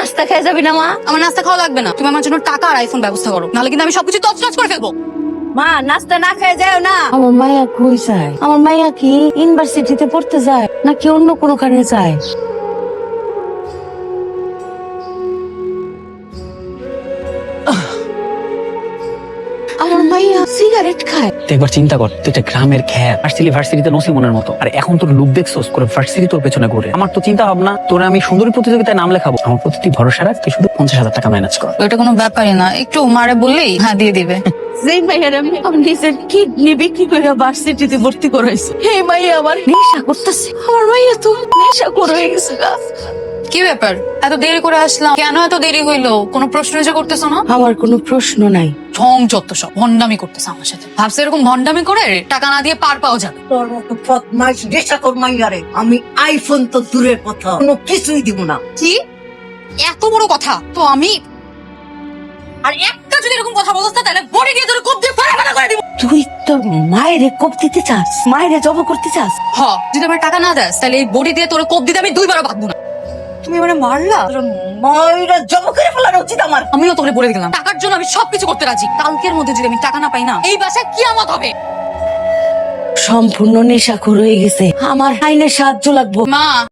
নাস্তা খেয়ে যাবি না মা? আমার নাস্তা খাওয়া লাগবে না, তুমি আমার জন্য টাকা আর আইফোন ব্যবস্থা করো, নাহলে কিন্তু আমি সবকিছু তছনছ করে ফেলবো। মা নাস্তা না খেয়ে যাও না। আমার মাইয়া কই যায়? আমার মাইয়া কি ইউনিভার্সিটিতে পড়তে যায় নাকি অন্য কোনো কারণে যায়? আমার মাইয়া সিগারেট খায়। তুই একবার চিন্তা কর, তুই একটা গ্রামের খ্যাত, ভার্সিটিতে নসিমনের মতো, আর এখন তোর লুক দেখছোস করে ভার্সিটি তোর পেছনে ঘুরে। আমার তো চিন্তা ভাবনা, তোরা আমি সুন্দরী প্রতিযোগিতায় নাম লেখাবো, আমার প্রতি তুই ভরসা রাখ, তুই শুধু 50,000 টাকা ম্যানেজ কর। ওটা কোনো ব্যাপারই না, একটু মারে বললেই হ্যাঁ দিয়ে দিবে। যেই মাইয়ার আমি নিজের কিডনি বিক্রি করে ভার্সিটিতে ভর্তি করাইছি, এই মাইয়া আমার নেশা করতেছে। আমার মাইয়া তো নেশা করে গেছে গা। কি ব্যাপার, এত দেরি করে আসলাম কেন? এত দেরি হইলো? কোনো প্রশ্ন যে করতেছো না? আমার কোনো প্রশ্ন নাই। ঢং যত সব ভন্ডামি করতেছে আমার সাথে। ভাবছে এরকম ভন্ডামি করে টাকা না দিয়ে পার পাওয়া যাবে। তোর মতো বদমাইশ নেশাখোর মাইয়ারে আমি আইফোন তো দূরের কথা কোনো কিছুই দিব না। কি এত বড় কথা? তো আমি আর একটা যদি এরকম কথা বলছ না, তাহলে বডি দিয়ে তোর কোপ দিয়ে ফাড়া করে দিব। তুই তোর মায়েরে কোপ দিতে চাস? মায়েরে জব করতে চাস? হ, যদি আমার টাকা না দেস তাহলে এই বডি দিয়ে তোর কোপ দিতে আমি দুইবারও বাঁধবো না। তুমি এবারে মারলা? মায়েরা জব করে ফেলার উচিত আমার। আমিও তোকে বলে দিলাম, টাকার জন্য আমি সবকিছু করতে রাজি। কালকের মধ্যে যদি আমি টাকা না পাই না, এই বাসায় কিয়ামত হবে। সম্পূর্ণ নেশাখোর হয়ে গেছে, আমার আইনের সাহায্য লাগবো। মা